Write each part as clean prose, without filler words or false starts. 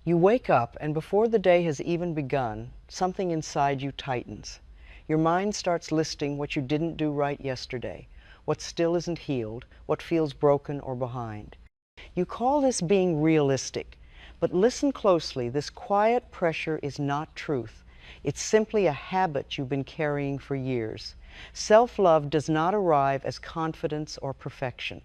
You wake up, and before the day has even begun, something inside you tightens. Your mind starts listing what you didn't do right yesterday, what still isn't healed, what feels broken or behind. You call this being realistic, but listen closely. This quiet pressure is not truth. It's simply a habit you've been carrying for years. Self-love does not arrive as confidence or perfection.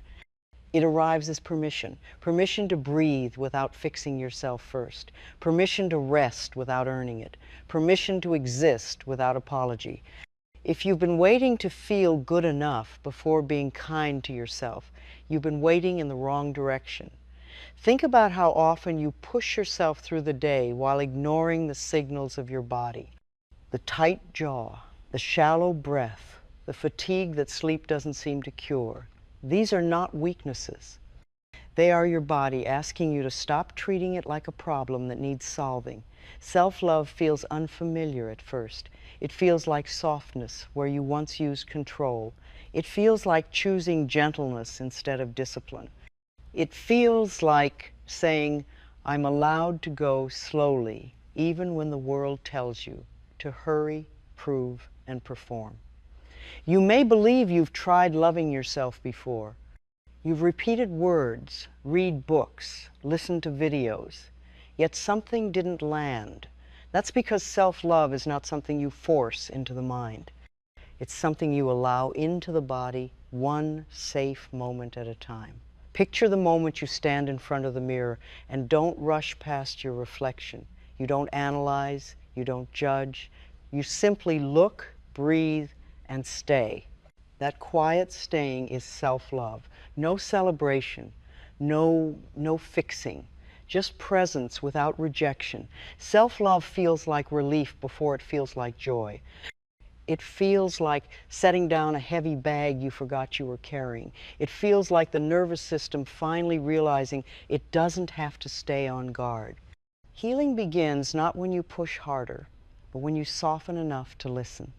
It arrives as permission. Permission to breathe without fixing yourself first. Permission to rest without earning it. Permission to exist without apology. If you've been waiting to feel good enough before being kind to yourself, you've been waiting in the wrong direction. Think about how often you push yourself through the day while ignoring the signals of your body. The tight jaw, the shallow breath, the fatigue that sleep doesn't seem to cure. These are not weaknesses. They are your body asking you to stop treating it like a problem that needs solving. Self-love feels unfamiliar at first. It feels like softness where you once used control. It feels like choosing gentleness instead of discipline. It feels like saying, I'm allowed to go slowly, even when the world tells you to hurry, prove, and perform. You may believe you've tried loving yourself before. You've repeated words, read books, listened to videos, yet something didn't land. That's because self-love is not something you force into the mind. It's something you allow into the body, one safe moment at a time. Picture the moment you stand in front of the mirror and don't rush past your reflection. You don't analyze, you don't judge. You simply look, breathe, and stay. That quiet staying is self-love. No celebration, no fixing, just presence without rejection. Self-love feels like relief before it feels like joy. It feels like setting down a heavy bag you forgot you were carrying. It feels like the nervous system finally realizing it doesn't have to stay on guard. Healing begins not when you push harder, but when you soften enough to listen.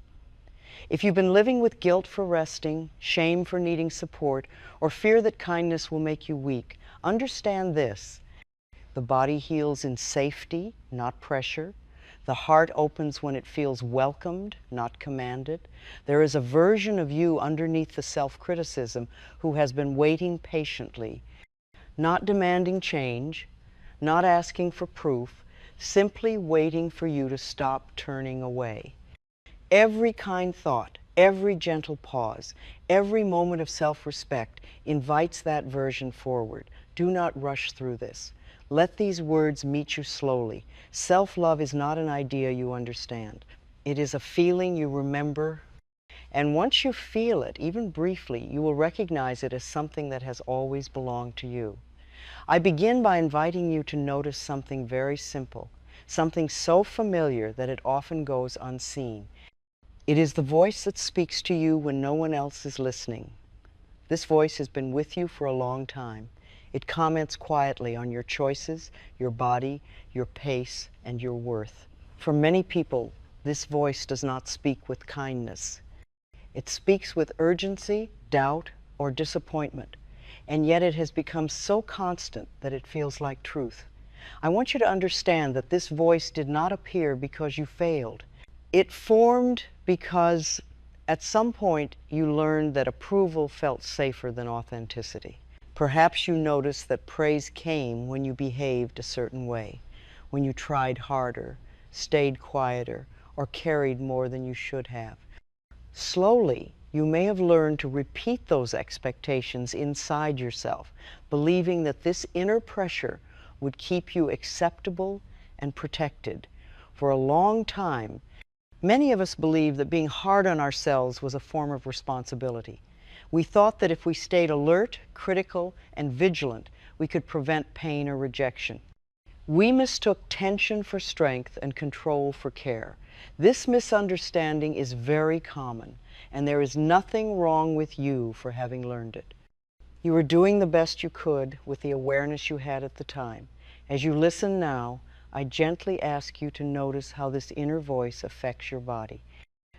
If you've been living with guilt for resting, shame for needing support, or fear that kindness will make you weak, understand this. The body heals in safety, not pressure. The heart opens when it feels welcomed, not commanded. There is a version of you underneath the self-criticism who has been waiting patiently, not demanding change, not asking for proof, simply waiting for you to stop turning away. Every kind thought, every gentle pause, every moment of self-respect invites that version forward. Do not rush through this. Let these words meet you slowly. Self-love is not an idea you understand. It is a feeling you remember. And once you feel it, even briefly, you will recognize it as something that has always belonged to you. I begin by inviting you to notice something very simple, something so familiar that it often goes unseen. It is the voice that speaks to you when no one else is listening. This voice has been with you for a long time. It comments quietly on your choices, your body, your pace, and your worth. For many people, this voice does not speak with kindness. It speaks with urgency, doubt, or disappointment, and yet it has become so constant that it feels like truth. I want you to understand that this voice did not appear because you failed. It formed because at some point you learned that approval felt safer than authenticity. Perhaps you noticed that praise came when you behaved a certain way, when you tried harder, stayed quieter, or carried more than you should have. Slowly, you may have learned to repeat those expectations inside yourself, believing that this inner pressure would keep you acceptable and protected. For a long time, many of us believed that being hard on ourselves was a form of responsibility. We thought that if we stayed alert, critical, and vigilant, we could prevent pain or rejection. We mistook tension for strength and control for care. This misunderstanding is very common, and there is nothing wrong with you for having learned it. You were doing the best you could with the awareness you had at the time. As you listen now, I gently ask you to notice how this inner voice affects your body.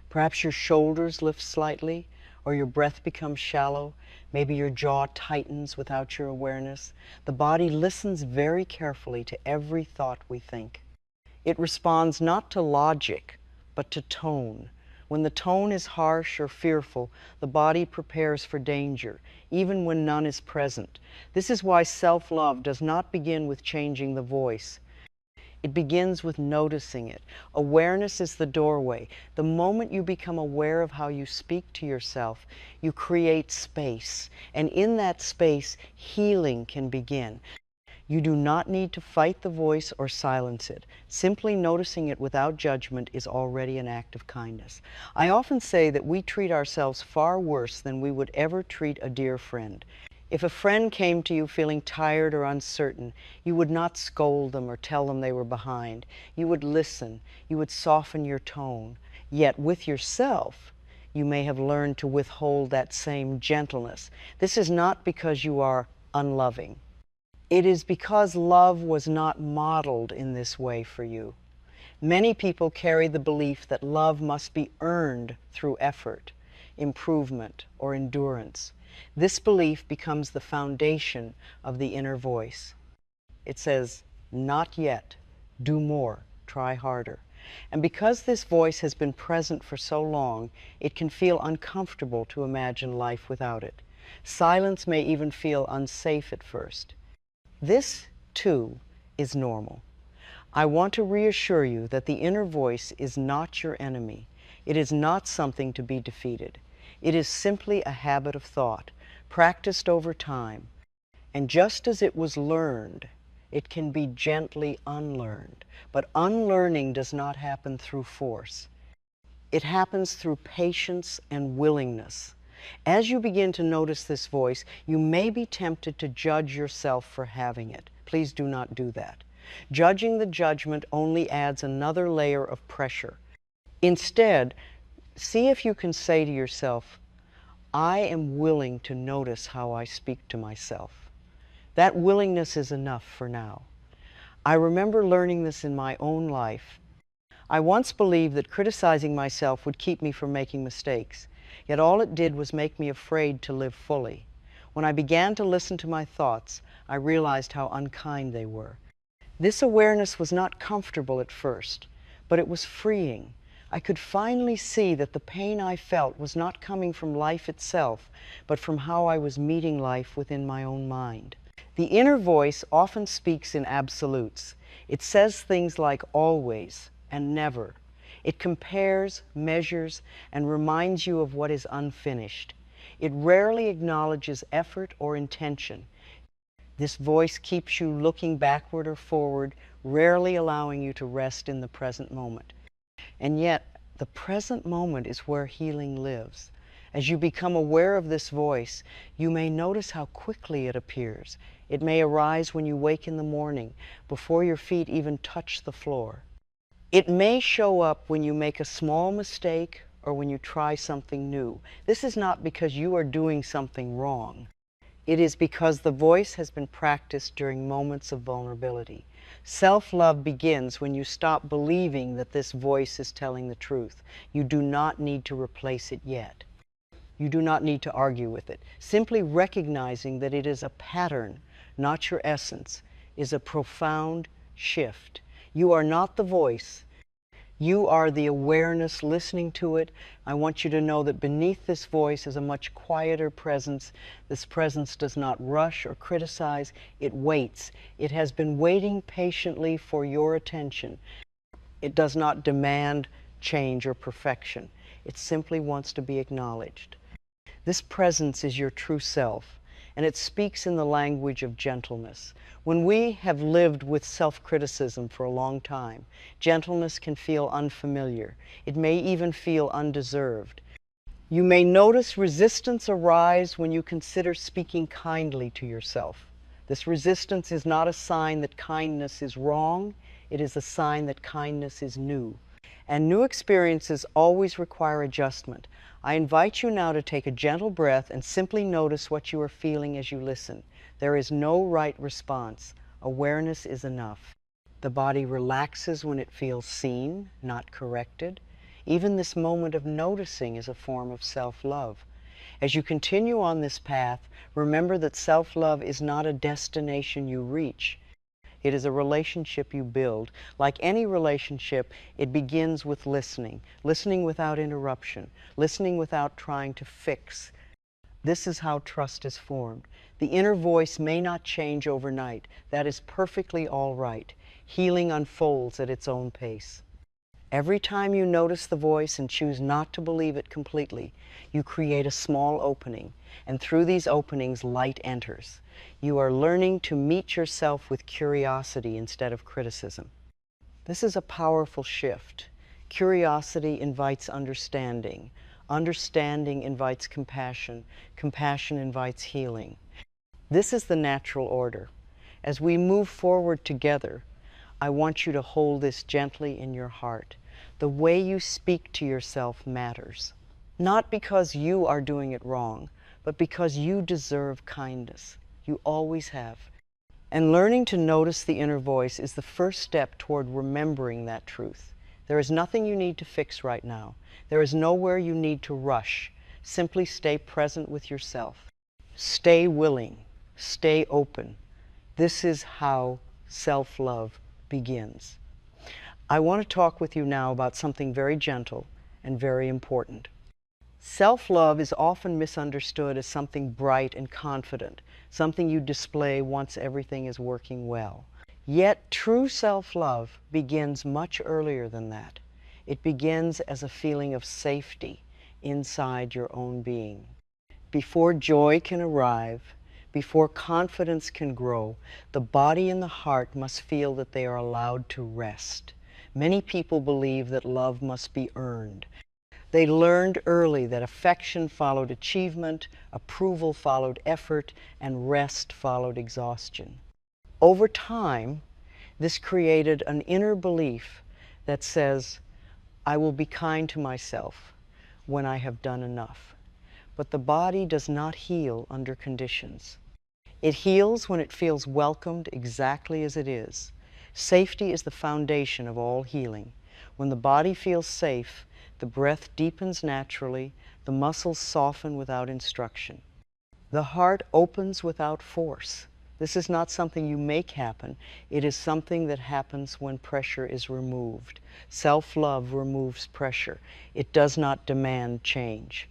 Perhaps your shoulders lift slightly, or your breath becomes shallow. Maybe your jaw tightens without your awareness. The body listens very carefully to every thought we think. It responds not to logic, but to tone. When the tone is harsh or fearful, the body prepares for danger, even when none is present. This is why self-love does not begin with changing the voice. It begins with noticing it. Awareness is the doorway. The moment you become aware of how you speak to yourself, you create space. And in that space, healing can begin. You do not need to fight the voice or silence it. Simply noticing it without judgment is already an act of kindness. I often say that we treat ourselves far worse than we would ever treat a dear friend. If a friend came to you feeling tired or uncertain, you would not scold them or tell them they were behind. You would listen. You would soften your tone. Yet with yourself, you may have learned to withhold that same gentleness. This is not because you are unloving. It is because love was not modeled in this way for you. Many people carry the belief that love must be earned through effort, improvement, or endurance. This belief becomes the foundation of the inner voice. It says, "Not yet, do more, try harder." And because this voice has been present for so long, it can feel uncomfortable to imagine life without it. Silence may even feel unsafe at first. This, too, is normal. I want to reassure you that the inner voice is not your enemy. It is not something to be defeated. It is simply a habit of thought, practiced over time. And just as it was learned, it can be gently unlearned. But unlearning does not happen through force. It happens through patience and willingness. As you begin to notice this voice, you may be tempted to judge yourself for having it. Please do not do that. Judging the judgment only adds another layer of pressure. Instead, see if you can say to yourself, "I am willing to notice how I speak to myself." That willingness is enough for now. I remember learning this in my own life. I once believed that criticizing myself would keep me from making mistakes. Yet all it did was make me afraid to live fully. When I began to listen to my thoughts, I realized how unkind they were. This awareness was not comfortable at first, but it was freeing. I could finally see that the pain I felt was not coming from life itself, but from how I was meeting life within my own mind. The inner voice often speaks in absolutes. It says things like always and never. It compares, measures, and reminds you of what is unfinished. It rarely acknowledges effort or intention. This voice keeps you looking backward or forward, rarely allowing you to rest in the present moment. And yet, the present moment is where healing lives. As you become aware of this voice, you may notice how quickly it appears. It may arise when you wake in the morning, before your feet even touch the floor. It may show up when you make a small mistake or when you try something new. This is not because you are doing something wrong. It is because the voice has been practiced during moments of vulnerability. Self-love begins when you stop believing that this voice is telling the truth. You do not need to replace it yet. You do not need to argue with it. Simply recognizing that it is a pattern, not your essence, is a profound shift. You are not the voice. You are the awareness listening to it. I want you to know that beneath this voice is a much quieter presence. This presence does not rush or criticize. It waits. It has been waiting patiently for your attention. It does not demand change or perfection. It simply wants to be acknowledged. This presence is your true self, and it speaks in the language of gentleness. When we have lived with self-criticism for a long time, gentleness can feel unfamiliar. It may even feel undeserved. You may notice resistance arise when you consider speaking kindly to yourself. This resistance is not a sign that kindness is wrong. It is a sign that kindness is new. And new experiences always require adjustment. I invite you now to take a gentle breath and simply notice what you are feeling as you listen. There is no right response. Awareness is enough. The body relaxes when it feels seen, not corrected. Even this moment of noticing is a form of self-love. As you continue on this path, remember that self-love is not a destination you reach. It is a relationship you build. Like any relationship, it begins with listening, listening without interruption, listening without trying to fix. This is how trust is formed. The inner voice may not change overnight. That is perfectly all right. Healing unfolds at its own pace. Every time you notice the voice and choose not to believe it completely, you create a small opening, and through these openings, light enters. You are learning to meet yourself with curiosity instead of criticism. This is a powerful shift. Curiosity invites understanding. Understanding invites compassion. Compassion invites healing. This is the natural order. As we move forward together, I want you to hold this gently in your heart. The way you speak to yourself matters. Not because you are doing it wrong, but because you deserve kindness. You always have. And learning to notice the inner voice is the first step toward remembering that truth. There is nothing you need to fix right now. There is nowhere you need to rush. Simply stay present with yourself. Stay willing. Stay open. This is how self-love begins. I want to talk with you now about something very gentle and very important. Self-love is often misunderstood as something bright and confident, something you display once everything is working well. Yet true self-love begins much earlier than that. It begins as a feeling of safety inside your own being. Before joy can arrive, before confidence can grow, the body and the heart must feel that they are allowed to rest. Many people believe that love must be earned. They learned early that affection followed achievement, approval followed effort, and rest followed exhaustion. Over time, this created an inner belief that says, I will be kind to myself when I have done enough. But the body does not heal under conditions. It heals when it feels welcomed exactly as it is. Safety is the foundation of all healing. When the body feels safe, the breath deepens naturally, the muscles soften without instruction. The heart opens without force. This is not something you make happen. It is something that happens when pressure is removed. Self-love removes pressure. It does not demand change.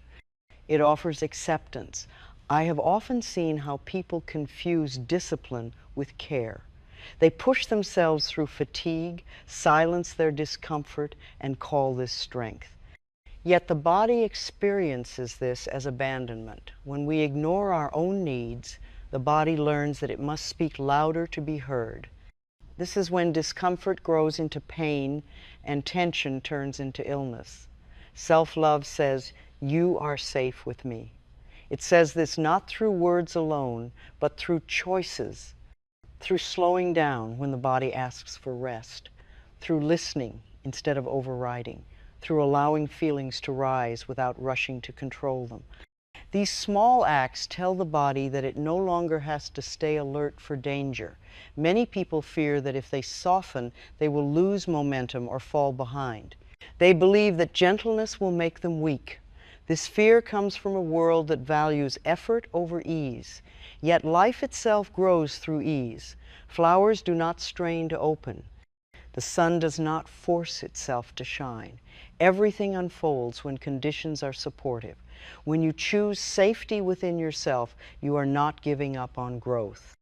It offers acceptance. I have often seen how people confuse discipline with care. They push themselves through fatigue, silence their discomfort, and call this strength. Yet the body experiences this as abandonment. When we ignore our own needs, the body learns that it must speak louder to be heard. This is when discomfort grows into pain and tension turns into illness. Self-love says, you are safe with me. It says this not through words alone, but through choices, through slowing down when the body asks for rest, through listening instead of overriding, through allowing feelings to rise without rushing to control them. These small acts tell the body that it no longer has to stay alert for danger. Many people fear that if they soften, they will lose momentum or fall behind. They believe that gentleness will make them weak. This fear comes from a world that values effort over ease. Yet life itself grows through ease. Flowers do not strain to open. The sun does not force itself to shine. Everything unfolds when conditions are supportive. When you choose safety within yourself, you are not giving up on growth.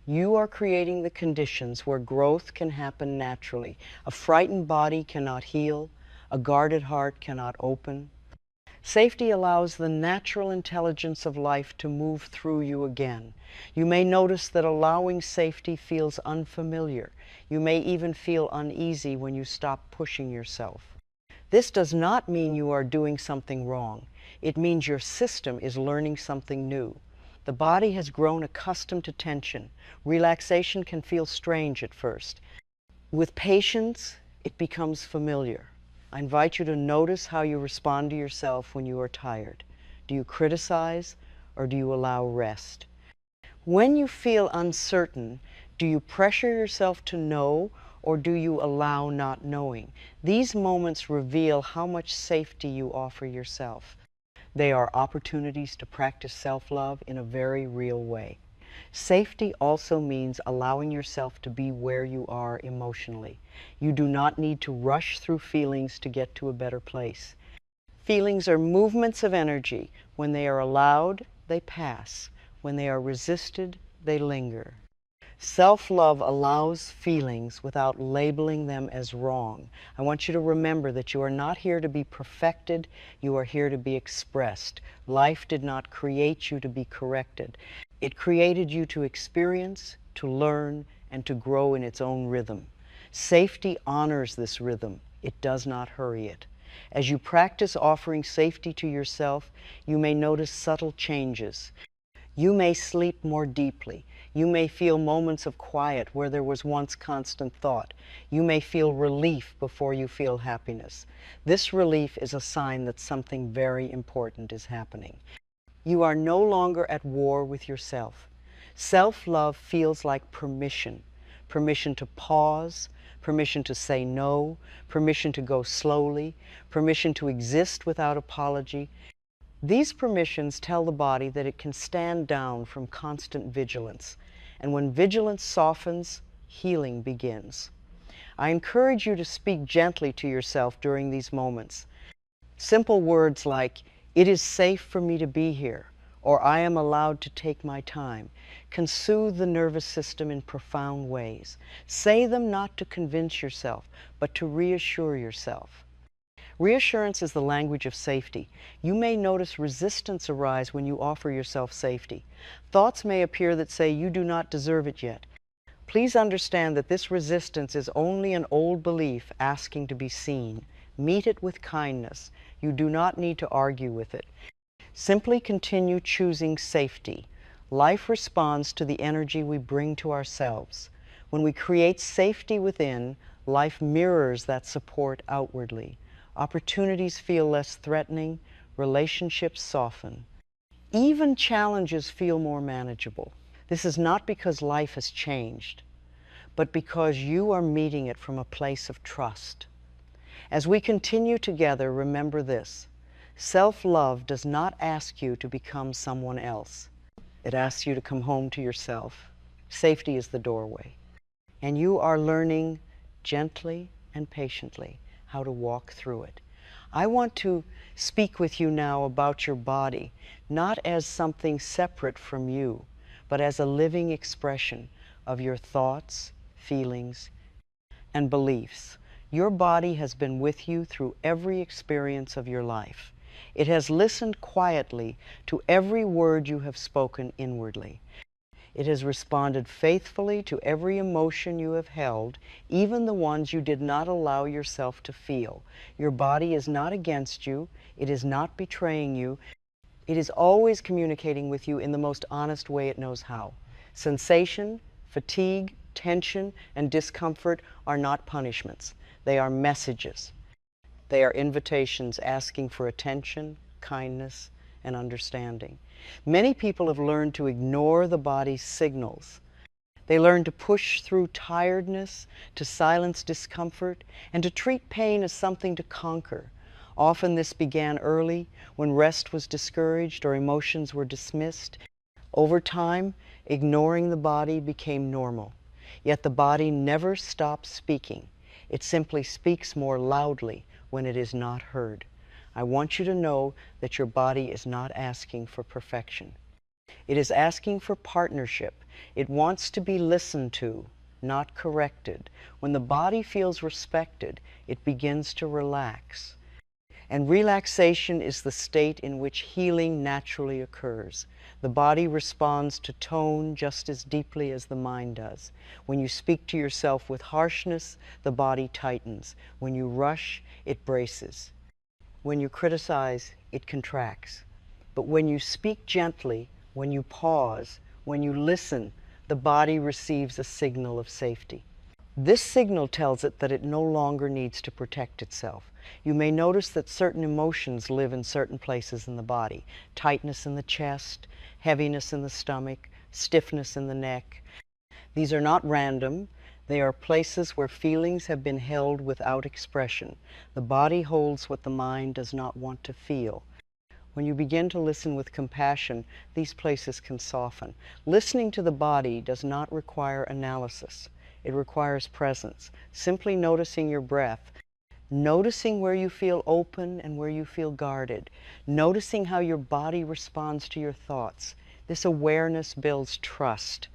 You are creating the conditions where growth can happen naturally. A frightened body cannot heal. A guarded heart cannot open. Safety allows the natural intelligence of life to move through you again. You may notice that allowing safety feels unfamiliar. You may even feel uneasy when you stop pushing yourself. This does not mean you are doing something wrong. It means your system is learning something new. The body has grown accustomed to tension. Relaxation can feel strange at first. With patience, it becomes familiar. I invite you to notice how you respond to yourself when you are tired. Do you criticize or do you allow rest? When you feel uncertain, do you pressure yourself to know or do you allow not knowing? These moments reveal how much safety you offer yourself. They are opportunities to practice self-love in a very real way. Safety also means allowing yourself to be where you are emotionally. You do not need to rush through feelings to get to a better place. Feelings are movements of energy. When they are allowed, they pass. When they are resisted, they linger. Self-love allows feelings without labeling them as wrong. I want you to remember that you are not here to be perfected, you are here to be expressed. Life did not create you to be corrected. It created you to experience, to learn, and to grow in its own rhythm. Safety honors this rhythm. It does not hurry it. As you practice offering safety to yourself, you may notice subtle changes. You may sleep more deeply. You may feel moments of quiet where there was once constant thought. You may feel relief before you feel happiness. This relief is a sign that something very important is happening. You are no longer at war with yourself. Self-love feels like permission. Permission to pause, permission to say no, permission to go slowly, permission to exist without apology. These permissions tell the body that it can stand down from constant vigilance. And when vigilance softens, healing begins. I encourage you to speak gently to yourself during these moments. Simple words like, "It is safe for me to be here," or "I am allowed to take my time," can soothe the nervous system in profound ways. Say them not to convince yourself, but to reassure yourself. Reassurance is the language of safety. You may notice resistance arise when you offer yourself safety. Thoughts may appear that say you do not deserve it yet. Please understand that this resistance is only an old belief asking to be seen. Meet it with kindness. You do not need to argue with it. Simply continue choosing safety. Life responds to the energy we bring to ourselves. When we create safety within, life mirrors that support outwardly. Opportunities feel less threatening, relationships soften. Even challenges feel more manageable. This is not because life has changed, but because you are meeting it from a place of trust. As we continue together, remember this: self-love does not ask you to become someone else. It asks you to come home to yourself. Safety is the doorway. And you are learning gently and patiently how to walk through it. I want to speak with you now about your body, not as something separate from you, but as a living expression of your thoughts, feelings, and beliefs. Your body has been with you through every experience of your life. It has listened quietly to every word you have spoken inwardly. It has responded faithfully to every emotion you have held, even the ones you did not allow yourself to feel. Your body is not against you. It is not betraying you. It is always communicating with you in the most honest way it knows how. Sensation, fatigue, tension, and discomfort are not punishments. They are messages. They are invitations asking for attention, kindness, and understanding. Many people have learned to ignore the body's signals. They learn to push through tiredness, to silence discomfort, and to treat pain as something to conquer. Often this began early, when rest was discouraged or emotions were dismissed. Over time, ignoring the body became normal. Yet the body never stops speaking. It simply speaks more loudly when it is not heard. I want you to know that your body is not asking for perfection. It is asking for partnership. It wants to be listened to, not corrected. When the body feels respected, it begins to relax. And relaxation is the state in which healing naturally occurs. The body responds to tone just as deeply as the mind does. When you speak to yourself with harshness, the body tightens. When you rush, it braces. When you criticize, it contracts. But when you speak gently, when you pause, when you listen, the body receives a signal of safety. This signal tells it that it no longer needs to protect itself. You may notice that certain emotions live in certain places in the body. Tightness in the chest, heaviness in the stomach, stiffness in the neck. These are not random. They are places where feelings have been held without expression. The body holds what the mind does not want to feel. When you begin to listen with compassion, these places can soften. Listening to the body does not require analysis. It requires presence. Simply noticing your breath, noticing where you feel open and where you feel guarded, noticing how your body responds to your thoughts. This awareness builds trust.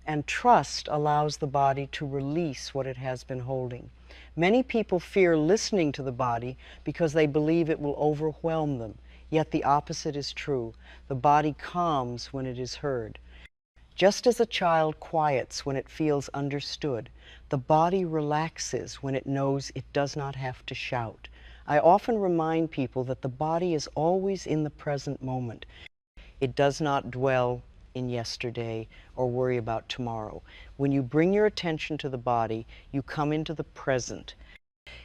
And trust allows the body to release what it has been holding. Many people fear listening to the body because they believe it will overwhelm them. Yet the opposite is true. The body calms when it is heard. Just as a child quiets when it feels understood, the body relaxes when it knows it does not have to shout. I often remind people that the body is always in the present moment. It does not dwell in yesterday or worry about tomorrow. When you bring your attention to the body, you come into the present.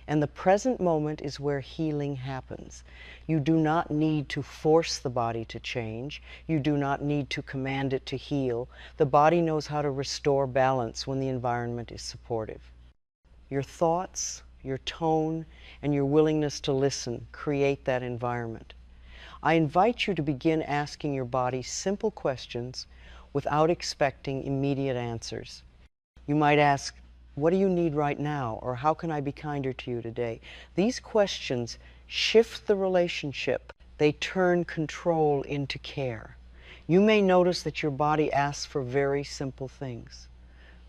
And the present moment is where healing happens. You do not need to force the body to change. You do not need to command it to heal. The body knows how to restore balance when the environment is supportive. Your thoughts, your tone, and your willingness to listen create that environment. I invite you to begin asking your body simple questions without expecting immediate answers. You might ask, what do you need right now? Or how can I be kinder to you today? These questions shift the relationship. They turn control into care. You may notice that your body asks for very simple things: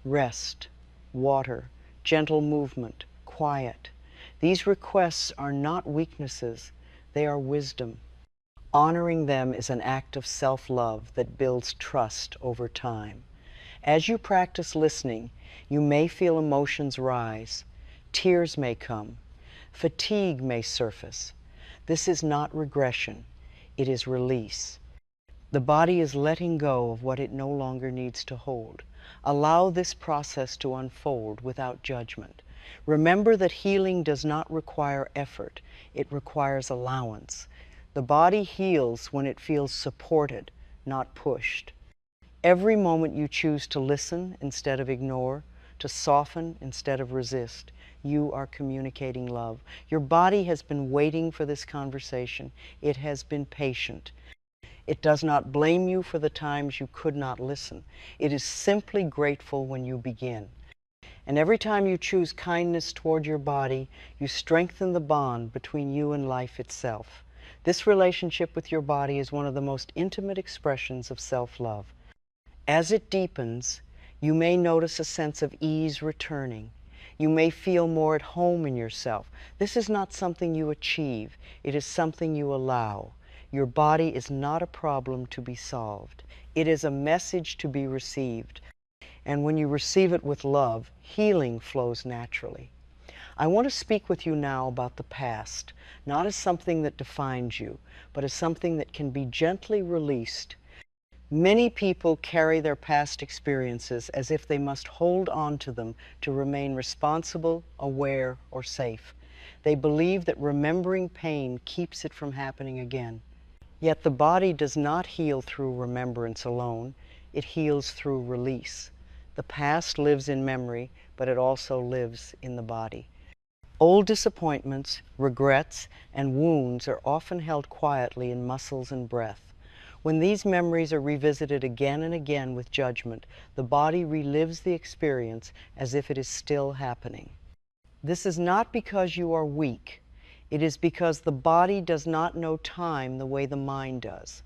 rest, water, gentle movement, quiet. These requests are not weaknesses, they are wisdom. Honoring them is an act of self-love that builds trust over time. As you practice listening, you may feel emotions rise, tears may come, fatigue may surface. This is not regression, it is release. The body is letting go of what it no longer needs to hold. Allow this process to unfold without judgment. Remember that healing does not require effort, it requires allowance. The body heals when it feels supported, not pushed. Every moment you choose to listen instead of ignore, to soften instead of resist, you are communicating love. Your body has been waiting for this conversation. It has been patient. It does not blame you for the times you could not listen. It is simply grateful when you begin. And every time you choose kindness toward your body, you strengthen the bond between you and life itself. This relationship with your body is one of the most intimate expressions of self-love. As it deepens, you may notice a sense of ease returning. You may feel more at home in yourself. This is not something you achieve. It is something you allow. Your body is not a problem to be solved. It is a message to be received. And when you receive it with love, healing flows naturally. I want to speak with you now about the past, not as something that defines you, but as something that can be gently released. Many people carry their past experiences as if they must hold on to them to remain responsible, aware, or safe. They believe that remembering pain keeps it from happening again. Yet the body does not heal through remembrance alone, it heals through release. The past lives in memory, but it also lives in the body. Old disappointments, regrets, and wounds are often held quietly in muscles and breath. When these memories are revisited again and again with judgment, the body relives the experience as if it is still happening. This is not because you are weak. It is because the body does not know time the way the mind does.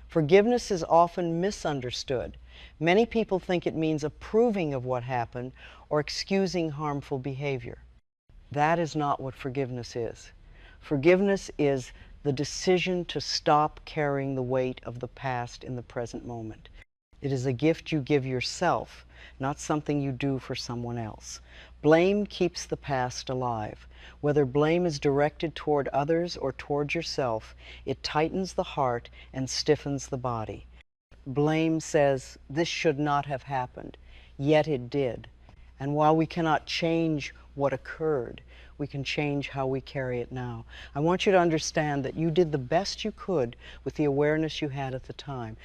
Forgiveness is often misunderstood. Many people think it means approving of what happened or excusing harmful behavior. That is not what forgiveness is. Forgiveness is the decision to stop carrying the weight of the past in the present moment. It is a gift you give yourself, not something you do for someone else. Blame keeps the past alive. Whether blame is directed toward others or toward yourself, it tightens the heart and stiffens the body. Blame says, this should not have happened, yet it did. And while we cannot change what occurred, we can change how we carry it now. I want you to understand that you did the best you could with the awareness you had at the time.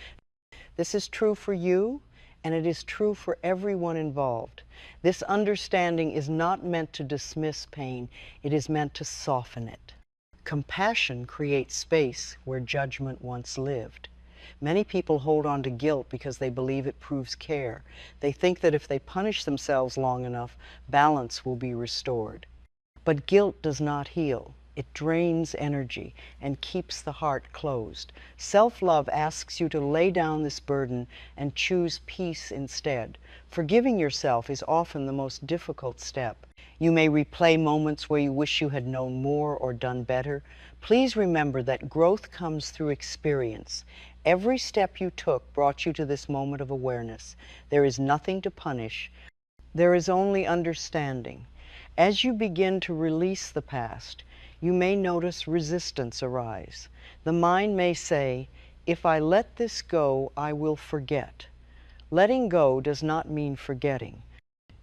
This is true for you, and it is true for everyone involved. This understanding is not meant to dismiss pain, it is meant to soften it. Compassion creates space where judgment once lived. Many people hold on to guilt because they believe it proves care. They think that if they punish themselves long enough, balance will be restored. But guilt does not heal. It drains energy and keeps the heart closed. Self-love asks you to lay down this burden and choose peace instead. Forgiving yourself is often the most difficult step. You may replay moments where you wish you had known more or done better. Please remember that growth comes through experience. Every step you took brought you to this moment of awareness. There is nothing to punish. There is only understanding. As you begin to release the past, you may notice resistance arise. The mind may say, "If I let this go, I will forget." Letting go does not mean forgetting.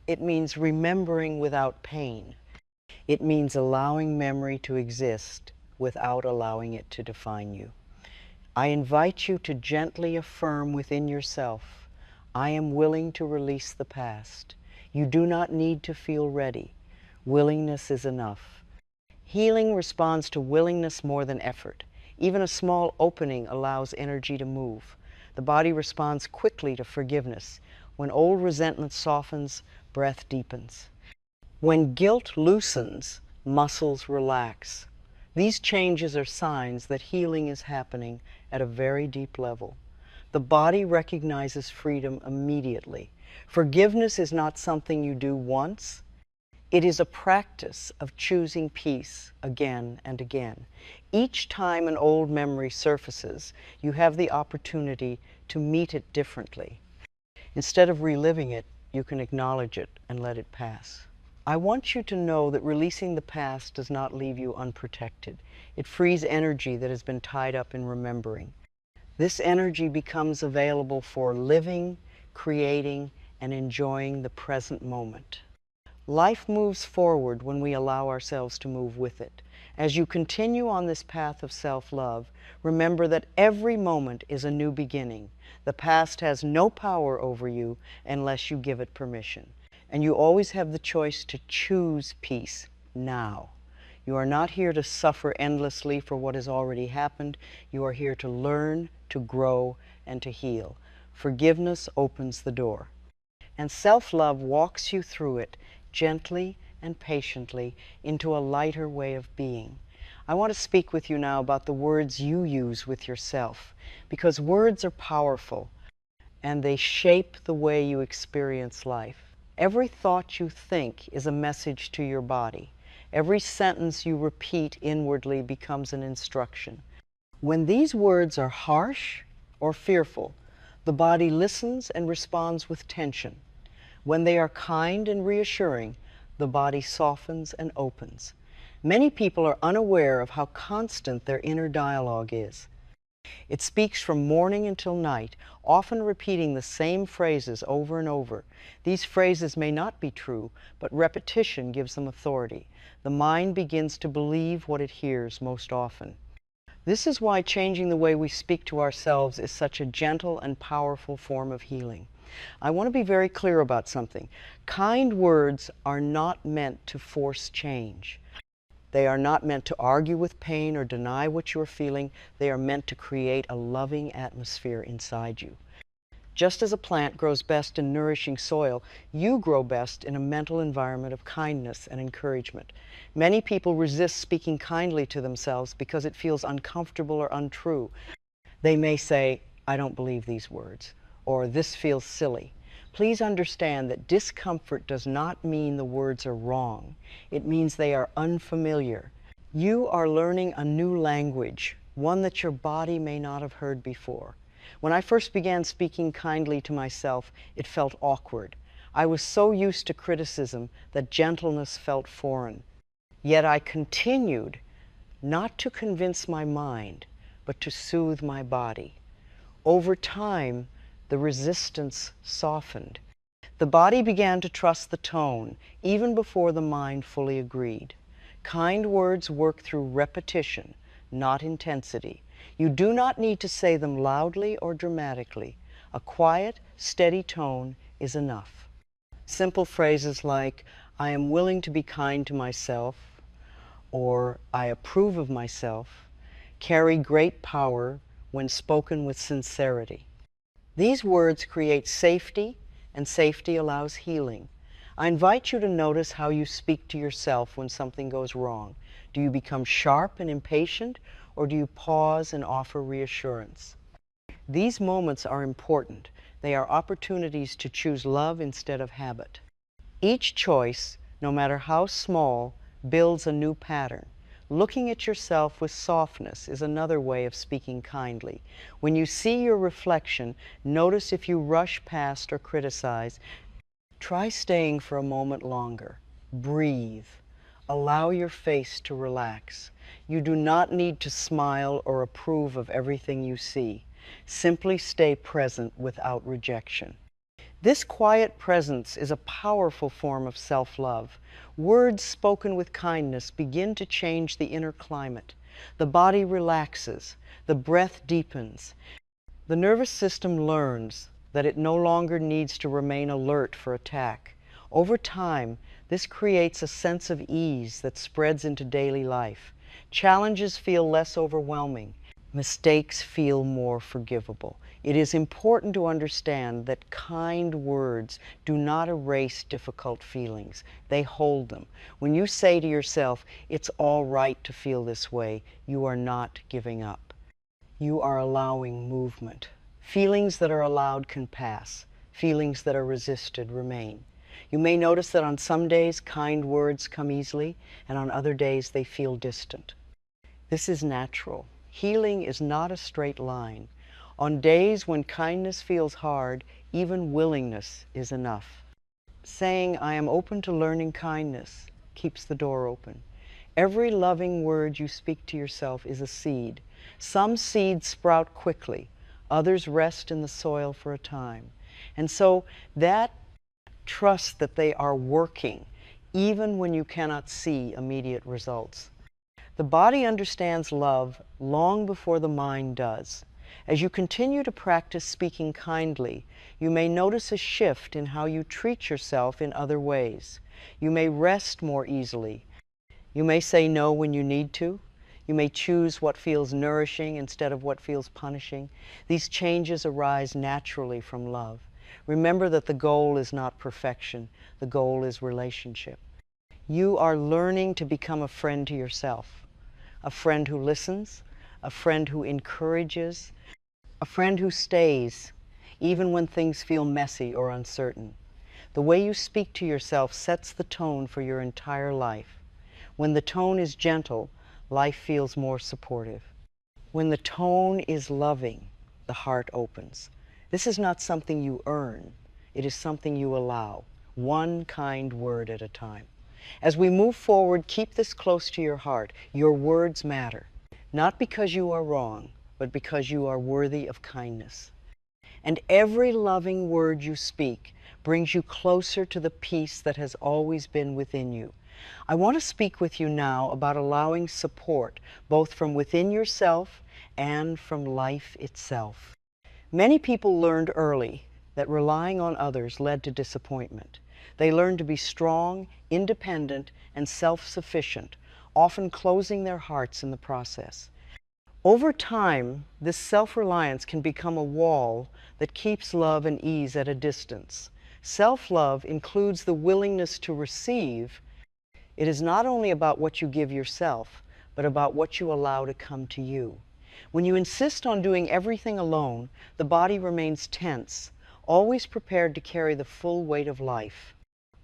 It means remembering without pain. It means allowing memory to exist without allowing it to define you. I invite you to gently affirm within yourself, "I am willing to release the past." You do not need to feel ready. Willingness is enough. Healing responds to willingness more than effort. Even a small opening allows energy to move. The body responds quickly to forgiveness. When old resentment softens, breath deepens. When guilt loosens, muscles relax. These changes are signs that healing is happening at a very deep level. The body recognizes freedom immediately. Forgiveness is not something you do once. It is a practice of choosing peace again and again. Each time an old memory surfaces, you have the opportunity to meet it differently. Instead of reliving it, you can acknowledge it and let it pass. I want you to know that releasing the past does not leave you unprotected. It frees energy that has been tied up in remembering. This energy becomes available for living, creating, and enjoying the present moment. Life moves forward when we allow ourselves to move with it. As you continue on this path of self-love, remember that every moment is a new beginning. The past has no power over you unless you give it permission. And you always have the choice to choose peace now. You are not here to suffer endlessly for what has already happened. You are here to learn, to grow, and to heal. Forgiveness opens the door. And self-love walks you through it gently and patiently into a lighter way of being. I want to speak with you now about the words you use with yourself, because words are powerful and they shape the way you experience life. Every thought you think is a message to your body. Every sentence you repeat inwardly becomes an instruction. When these words are harsh or fearful, the body listens and responds with tension. When they are kind and reassuring, the body softens and opens. Many people are unaware of how constant their inner dialogue is. It speaks from morning until night, often repeating the same phrases over and over. These phrases may not be true, but repetition gives them authority. The mind begins to believe what it hears most often. This is why changing the way we speak to ourselves is such a gentle and powerful form of healing. I want to be very clear about something. Kind words are not meant to force change. They are not meant to argue with pain or deny what you're feeling. They are meant to create a loving atmosphere inside you. Just as a plant grows best in nourishing soil, you grow best in a mental environment of kindness and encouragement. Many people resist speaking kindly to themselves because it feels uncomfortable or untrue. They may say, "I don't believe these words," or "this feels silly." Please understand that discomfort does not mean the words are wrong. It means they are unfamiliar. You are learning a new language, one that your body may not have heard before. When I first began speaking kindly to myself, it felt awkward. I was so used to criticism that gentleness felt foreign. Yet I continued, not to convince my mind, but to soothe my body. Over time, the resistance softened. The body began to trust the tone, even before the mind fully agreed. Kind words work through repetition, not intensity. You do not need to say them loudly or dramatically. A quiet, steady tone is enough. Simple phrases like, "I am willing to be kind to myself," or I approve of myself carry great power when spoken with sincerity. These words create safety, and safety allows healing. I invite you to notice how you speak to yourself when something goes wrong. Do you become sharp and impatient, or do you pause and offer reassurance? These moments are important. They are opportunities to choose love instead of habit. Each choice, no matter how small, builds a new pattern. Looking at yourself with softness is another way of speaking kindly. When you see your reflection, notice if you rush past or criticize. Try staying for a moment longer. Breathe. Allow your face to relax. You do not need to smile or approve of everything you see. Simply stay present without rejection. This quiet presence is a powerful form of self-love. Words spoken with kindness begin to change the inner climate. The body relaxes, the breath deepens. The nervous system learns that it no longer needs to remain alert for attack. Over time, this creates a sense of ease that spreads into daily life. Challenges feel less overwhelming. Mistakes feel more forgivable. It is important to understand that kind words do not erase difficult feelings. They hold them. When you say to yourself, "It's all right to feel this way," you are not giving up. You are allowing movement. Feelings that are allowed can pass. Feelings that are resisted remain. You may notice that on some days kind words come easily, and on other days they feel distant. This is natural. Healing is not a straight line. On days when kindness feels hard, even willingness is enough. Saying, "I am open to learning kindness," keeps the door open. Every loving word you speak to yourself is a seed. Some seeds sprout quickly, others rest in the soil for a time. And so that trust that they are working, even when you cannot see immediate results. The body understands love long before the mind does. As you continue to practice speaking kindly, you may notice a shift in how you treat yourself in other ways. You may rest more easily. You may say no when you need to. You may choose what feels nourishing instead of what feels punishing. These changes arise naturally from love. Remember that the goal is not perfection. The goal is relationship. You are learning to become a friend to yourself. A friend who listens, a friend who encourages, a friend who stays, even when things feel messy or uncertain. The way you speak to yourself sets the tone for your entire life. When the tone is gentle, life feels more supportive. When the tone is loving, the heart opens. This is not something you earn. It is something you allow, one kind word at a time. As we move forward, keep this close to your heart. Your words matter, not because you are wrong, but because you are worthy of kindness. And every loving word you speak brings you closer to the peace that has always been within you. I want to speak with you now about allowing support, both from within yourself and from life itself. Many people learned early that relying on others led to disappointment. They learned to be strong, independent, and self-sufficient, often closing their hearts in the process. Over time, this self-reliance can become a wall that keeps love and ease at a distance. Self-love includes the willingness to receive. It is not only about what you give yourself, but about what you allow to come to you. When you insist on doing everything alone, the body remains tense, always prepared to carry the full weight of life.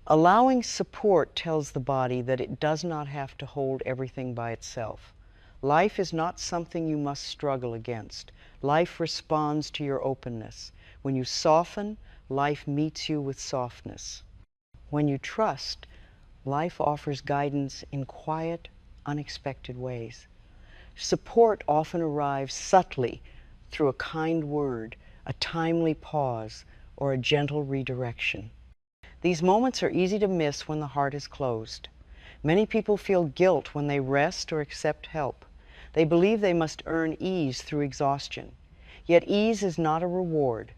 Allowing support tells the body that it does not have to hold everything by itself. Life is not something you must struggle against. Life responds to your openness. When you soften, life meets you with softness. When you trust, life offers guidance in quiet, unexpected ways. Support often arrives subtly through a kind word, a timely pause, or a gentle redirection. These moments are easy to miss when the heart is closed. Many people feel guilt when they rest or accept help. They believe they must earn ease through exhaustion. Yet ease is not a reward.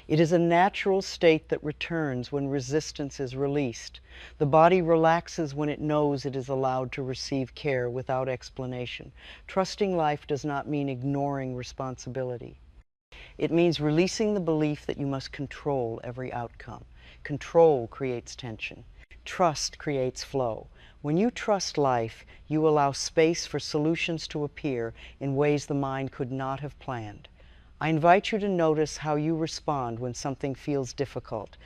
It is a natural state that returns when resistance is released. The body relaxes when it knows it is allowed to receive care without explanation. Trusting life does not mean ignoring responsibility. It means releasing the belief that you must control every outcome. Control creates tension. Trust creates flow. When you trust life, you allow space for solutions to appear in ways the mind could not have planned. I invite you to notice how you respond when something feels difficult.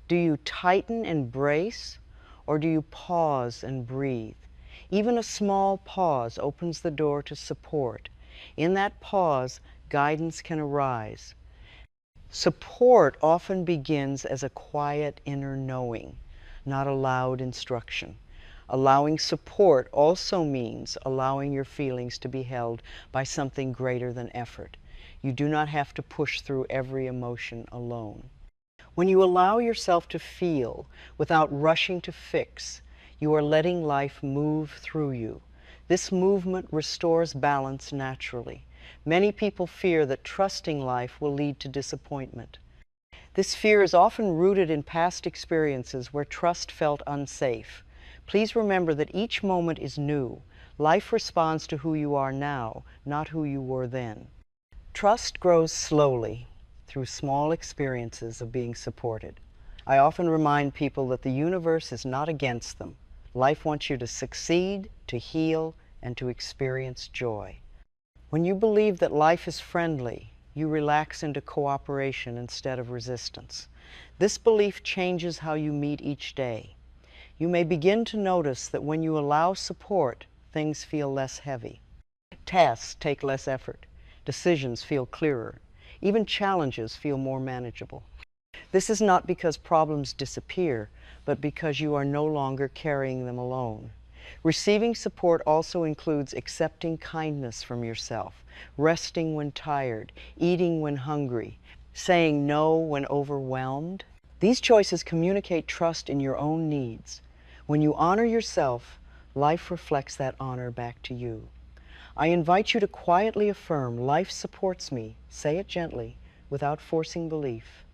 Do you tighten and brace, or do you pause and breathe? Even a small pause opens the door to support. In that pause, guidance can arise. Support often begins as a quiet inner knowing, not a loud instruction. Allowing support also means allowing your feelings to be held by something greater than effort. You do not have to push through every emotion alone. When you allow yourself to feel without rushing to fix, you are letting life move through you. This movement restores balance naturally. Many people fear that trusting life will lead to disappointment. This fear is often rooted in past experiences where trust felt unsafe. Please remember that each moment is new. Life responds to who you are now, not who you were then. Trust grows slowly through small experiences of being supported. I often remind people that the universe is not against them. Life wants you to succeed, to heal, and to experience joy. When you believe that life is friendly, you relax into cooperation instead of resistance. This belief changes how you meet each day. You may begin to notice that when you allow support, things feel less heavy. Tasks take less effort. Decisions feel clearer. Even challenges feel more manageable. This is not because problems disappear, but because you are no longer carrying them alone. Receiving support also includes accepting kindness from yourself, resting when tired, eating when hungry, saying no when overwhelmed. These choices communicate trust in your own needs. When you honor yourself, life reflects that honor back to you. I invite you to quietly affirm, "Life supports me." Say it gently, without forcing belief.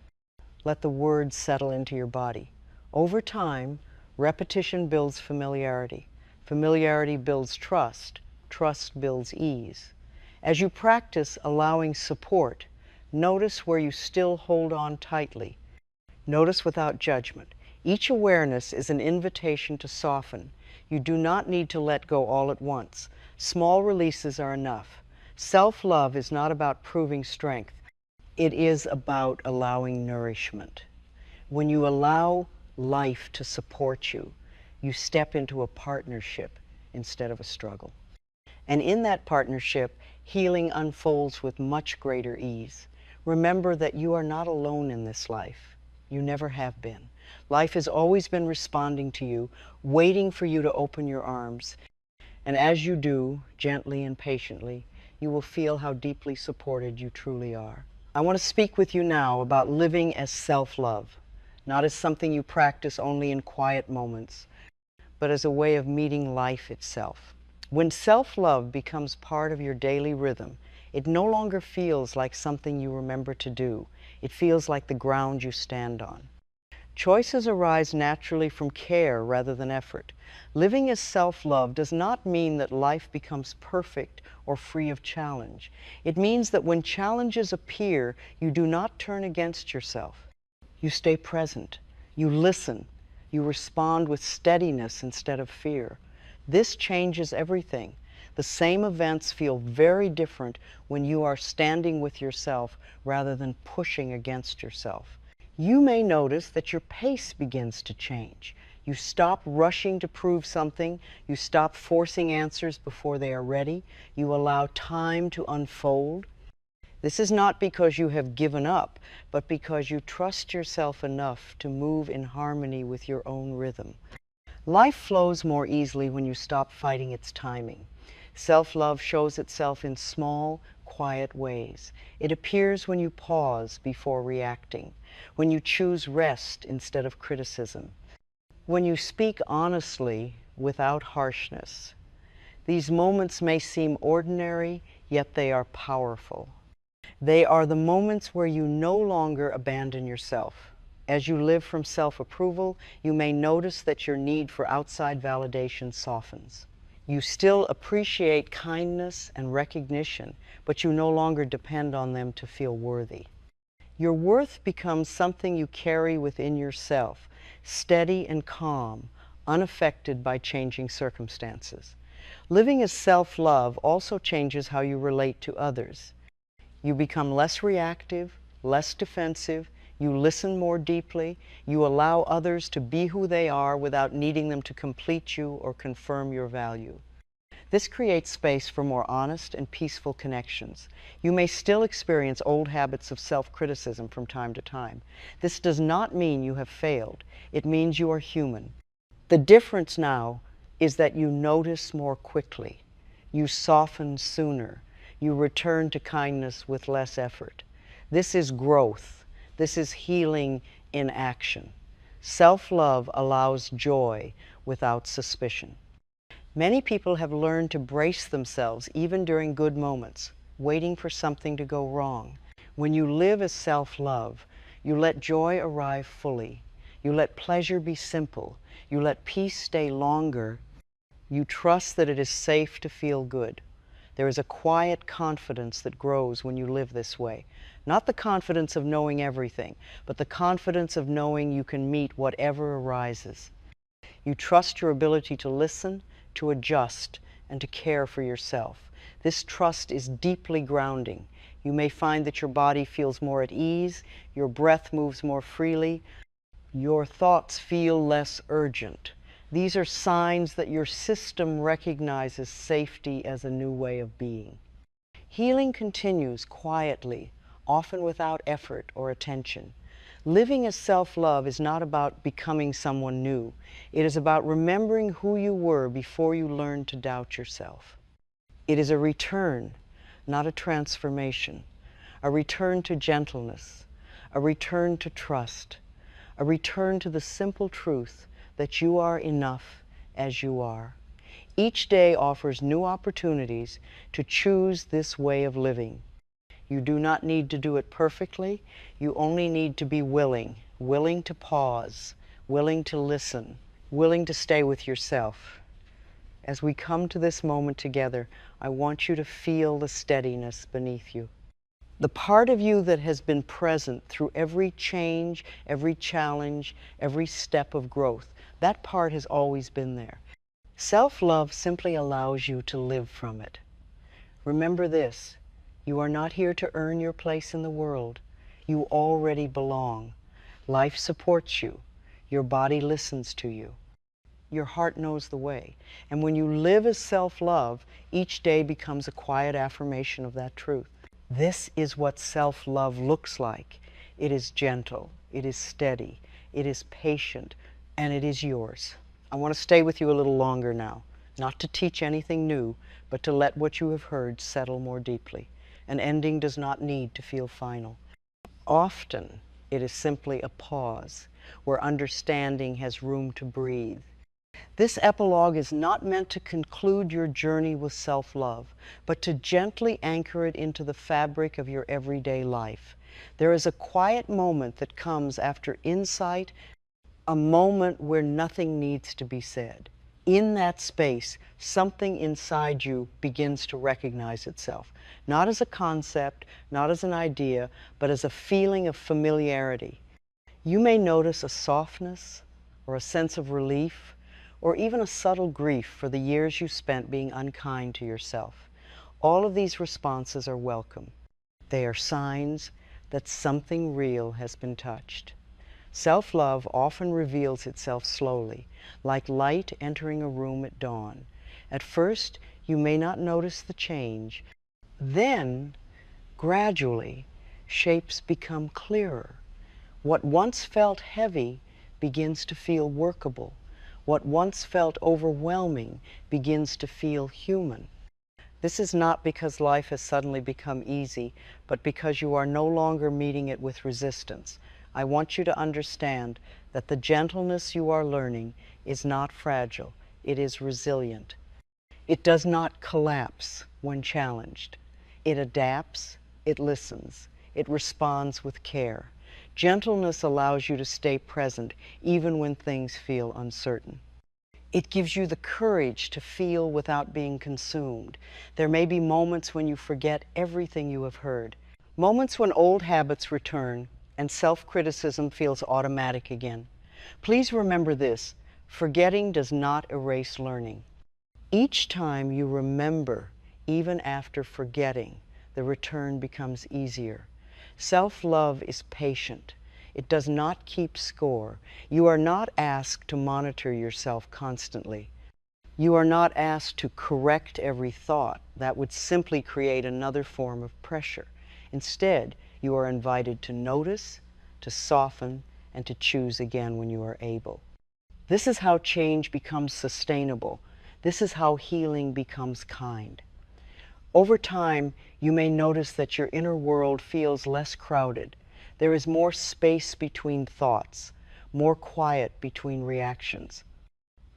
Let the words settle into your body. Over time, repetition builds familiarity. Familiarity builds trust. Trust builds ease. As you practice allowing support, notice where you still hold on tightly. Notice without judgment. Each awareness is an invitation to soften. You do not need to let go all at once. Small releases are enough. Self-love is not about proving strength. It is about allowing nourishment. When you allow life to support you, you step into a partnership instead of a struggle. And in that partnership, healing unfolds with much greater ease. Remember that you are not alone in this life. You never have been. Life has always been responding to you, waiting for you to open your arms. And as you do, gently and patiently, you will feel how deeply supported you truly are. I want to speak with you now about living as self-love, not as something you practice only in quiet moments, but as a way of meeting life itself. When self-love becomes part of your daily rhythm, it no longer feels like something you remember to do. It feels like the ground you stand on. Choices arise naturally from care rather than effort. Living as self-love does not mean that life becomes perfect or free of challenge. It means that when challenges appear, you do not turn against yourself. You stay present. You listen. You respond with steadiness instead of fear. This changes everything. The same events feel very different when you are standing with yourself rather than pushing against yourself. You may notice that your pace begins to change. You stop rushing to prove something. You stop forcing answers before they are ready. You allow time to unfold. This is not because you have given up, but because you trust yourself enough to move in harmony with your own rhythm. Life flows more easily when you stop fighting its timing. Self-love shows itself in small, quiet ways. It appears when you pause before reacting, when you choose rest instead of criticism, when you speak honestly without harshness. These moments may seem ordinary, yet they are powerful. They are the moments where you no longer abandon yourself. As you live from self-approval, you may notice that your need for outside validation softens. You still appreciate kindness and recognition, but you no longer depend on them to feel worthy. Your worth becomes something you carry within yourself, steady and calm, unaffected by changing circumstances. Living as self-love also changes how you relate to others. You become less reactive, less defensive, you listen more deeply, you allow others to be who they are without needing them to complete you or confirm your value. This creates space for more honest and peaceful connections. You may still experience old habits of self-criticism from time to time. This does not mean you have failed. It means you are human. The difference now is that you notice more quickly. You soften sooner. You return to kindness with less effort. This is growth. This is healing in action. Self-love allows joy without suspicion. Many people have learned to brace themselves even during good moments, waiting for something to go wrong. When you live as self-love, you let joy arrive fully. You let pleasure be simple. You let peace stay longer. You trust that it is safe to feel good. There is a quiet confidence that grows when you live this way. Not the confidence of knowing everything, but the confidence of knowing you can meet whatever arises. You trust your ability to listen, to adjust, and to care for yourself. This trust is deeply grounding. You may find that your body feels more at ease, your breath moves more freely, your thoughts feel less urgent. These are signs that your system recognizes safety as a new way of being. Healing continues quietly, often without effort or attention. Living as self-love is not about becoming someone new. It is about remembering who you were before you learned to doubt yourself. It is a return, not a transformation. A return to gentleness, a return to trust, a return to the simple truth that you are enough as you are. Each day offers new opportunities to choose this way of living. You do not need to do it perfectly. You only need to be willing to pause, willing to listen, willing to stay with yourself. As we come to this moment together, I want you to feel the steadiness beneath you. The part of you that has been present through every change, every challenge, every step of growth, that part has always been there. Self-love simply allows you to live from it. Remember this, you are not here to earn your place in the world. You already belong. Life supports you. Your body listens to you. Your heart knows the way. And when you live as self-love, each day becomes a quiet affirmation of that truth. This is what self-love looks like. It is gentle, it is steady, it is patient, and it is yours. I want to stay with you a little longer now, not to teach anything new, but to let what you have heard settle more deeply. An ending does not need to feel final. Often, it is simply a pause where understanding has room to breathe. This epilogue is not meant to conclude your journey with self-love, but to gently anchor it into the fabric of your everyday life. There is a quiet moment that comes after insight, a moment where nothing needs to be said. In that space, something inside you begins to recognize itself, not as a concept, not as an idea, but as a feeling of familiarity. You may notice a softness or a sense of relief, or even a subtle grief for the years you spent being unkind to yourself. All of these responses are welcome. They are signs that something real has been touched. Self-love often reveals itself slowly, like light entering a room at dawn. At first, you may not notice the change. Then, gradually, shapes become clearer. What once felt heavy begins to feel workable. What once felt overwhelming begins to feel human. This is not because life has suddenly become easy, but because you are no longer meeting it with resistance. I want you to understand that the gentleness you are learning is not fragile, it is resilient. It does not collapse when challenged. It adapts, It listens. It responds with care. Gentleness allows you to stay present even when things feel uncertain. It gives you the courage to feel without being consumed. There may be moments when you forget everything you have heard, moments when old habits return and self-criticism feels automatic again. Please remember this: forgetting does not erase learning. Each time you remember, even after forgetting, the return becomes easier. Self-love is patient. It does not keep score. You are not asked to monitor yourself constantly. You are not asked to correct every thought. That would simply create another form of pressure. Instead, you are invited to notice, to soften, and to choose again when you are able. This is how change becomes sustainable. This is how healing becomes kind. Over time, you may notice that your inner world feels less crowded. There is more space between thoughts, more quiet between reactions.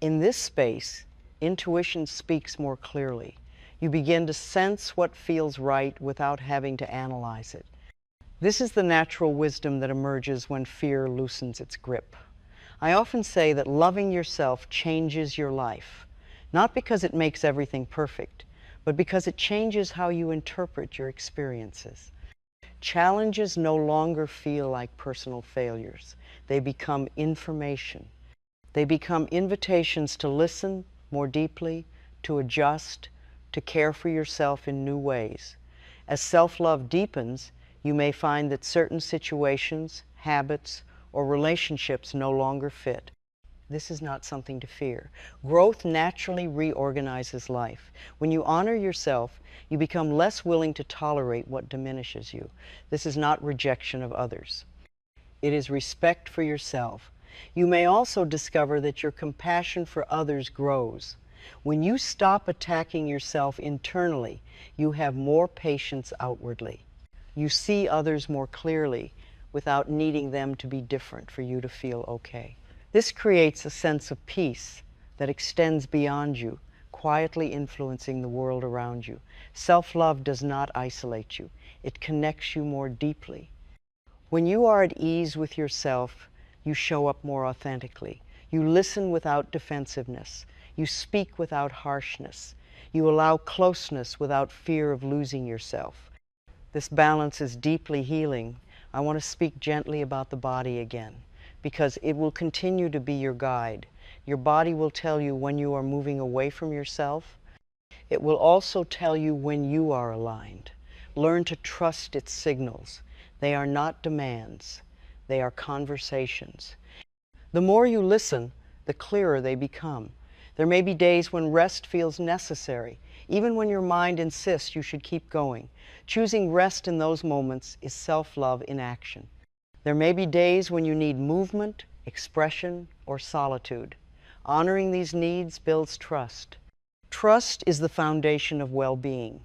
In this space, intuition speaks more clearly. You begin to sense what feels right without having to analyze it. This is the natural wisdom that emerges when fear loosens its grip. I often say that loving yourself changes your life, not because it makes everything perfect, but because it changes how you interpret your experiences. Challenges no longer feel like personal failures. They become information. They become invitations to listen more deeply, to adjust, to care for yourself in new ways. As self-love deepens, you may find that certain situations, habits, or relationships no longer fit. This is not something to fear. Growth naturally reorganizes life. When you honor yourself, you become less willing to tolerate what diminishes you. This is not rejection of others. It is respect for yourself. You may also discover that your compassion for others grows. When you stop attacking yourself internally, you have more patience outwardly. You see others more clearly without needing them to be different for you to feel okay. This creates a sense of peace that extends beyond you, quietly influencing the world around you. Self-love does not isolate you. It connects you more deeply. When you are at ease with yourself, you show up more authentically. You listen without defensiveness. You speak without harshness. You allow closeness without fear of losing yourself. This balance is deeply healing. I want to speak gently about the body again, because it will continue to be your guide. Your body will tell you when you are moving away from yourself. It will also tell you when you are aligned. Learn to trust its signals. They are not demands. They are conversations. The more you listen, the clearer they become. There may be days when rest feels necessary, even when your mind insists you should keep going. Choosing rest in those moments is self-love in action. There may be days when you need movement, expression, or solitude. Honoring these needs builds trust. Trust is the foundation of well-being.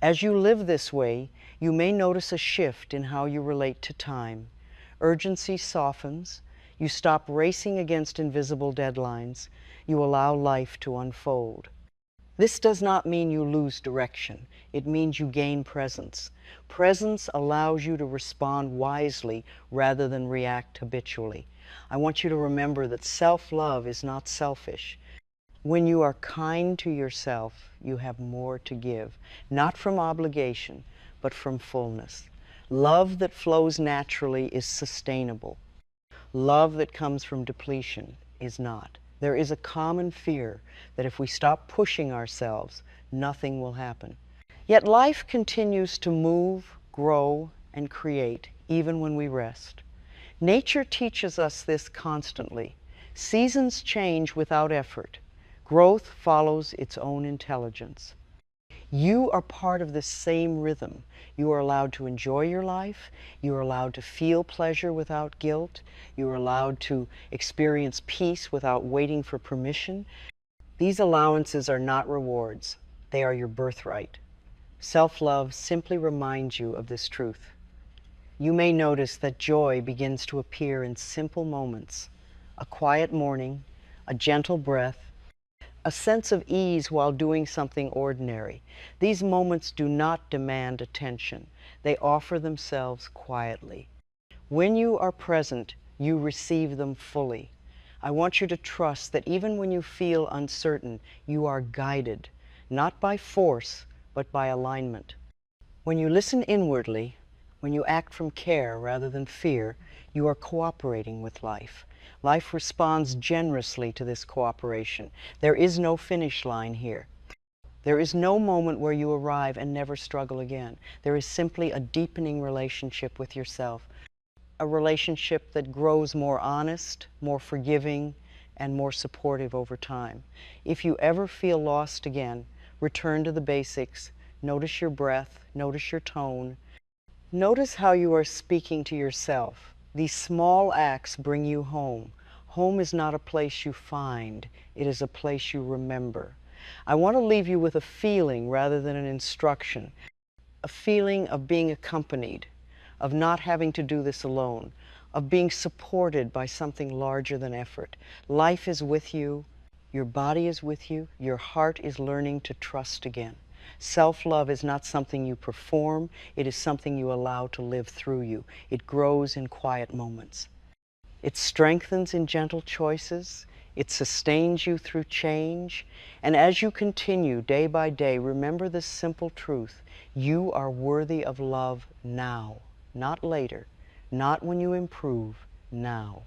As you live this way, you may notice a shift in how you relate to time. Urgency softens. You stop racing against invisible deadlines. You allow life to unfold. This does not mean you lose direction. It means you gain presence. Presence allows you to respond wisely rather than react habitually. I want you to remember that self-love is not selfish. When you are kind to yourself, you have more to give, not from obligation, but from fullness. Love that flows naturally is sustainable. Love that comes from depletion is not. There is a common fear that if we stop pushing ourselves, nothing will happen. Yet life continues to move, grow, and create, even when we rest. Nature teaches us this constantly. Seasons change without effort. Growth follows its own intelligence. You are part of this same rhythm. You are allowed to enjoy your life. You are allowed to feel pleasure without guilt. You are allowed to experience peace without waiting for permission. These allowances are not rewards. They are your birthright. Self-love simply reminds you of this truth. You may notice that joy begins to appear in simple moments. A quiet morning, a gentle breath, a sense of ease while doing something ordinary. These moments do not demand attention. They offer themselves quietly. When you are present, you receive them fully. I want you to trust that even when you feel uncertain, you are guided, not by force, but by alignment. When you listen inwardly, when you act from care rather than fear, you are cooperating with life. Life responds generously to this cooperation. There is no finish line here. There is no moment where you arrive and never struggle again. There is simply a deepening relationship with yourself, a relationship that grows more honest, more forgiving, and more supportive over time. If you ever feel lost again, return to the basics. Notice your breath, notice your tone. Notice how you are speaking to yourself. These small acts bring you home. Home is not a place you find, it is a place you remember. I want to leave you with a feeling rather than an instruction, a feeling of being accompanied, of not having to do this alone, of being supported by something larger than effort. Life is with you, your body is with you, your heart is learning to trust again. Self-love is not something you perform, it is something you allow to live through you. It grows in quiet moments. It strengthens in gentle choices, it sustains you through change, and as you continue day by day, remember this simple truth: you are worthy of love now. Not later, not when you improve, now.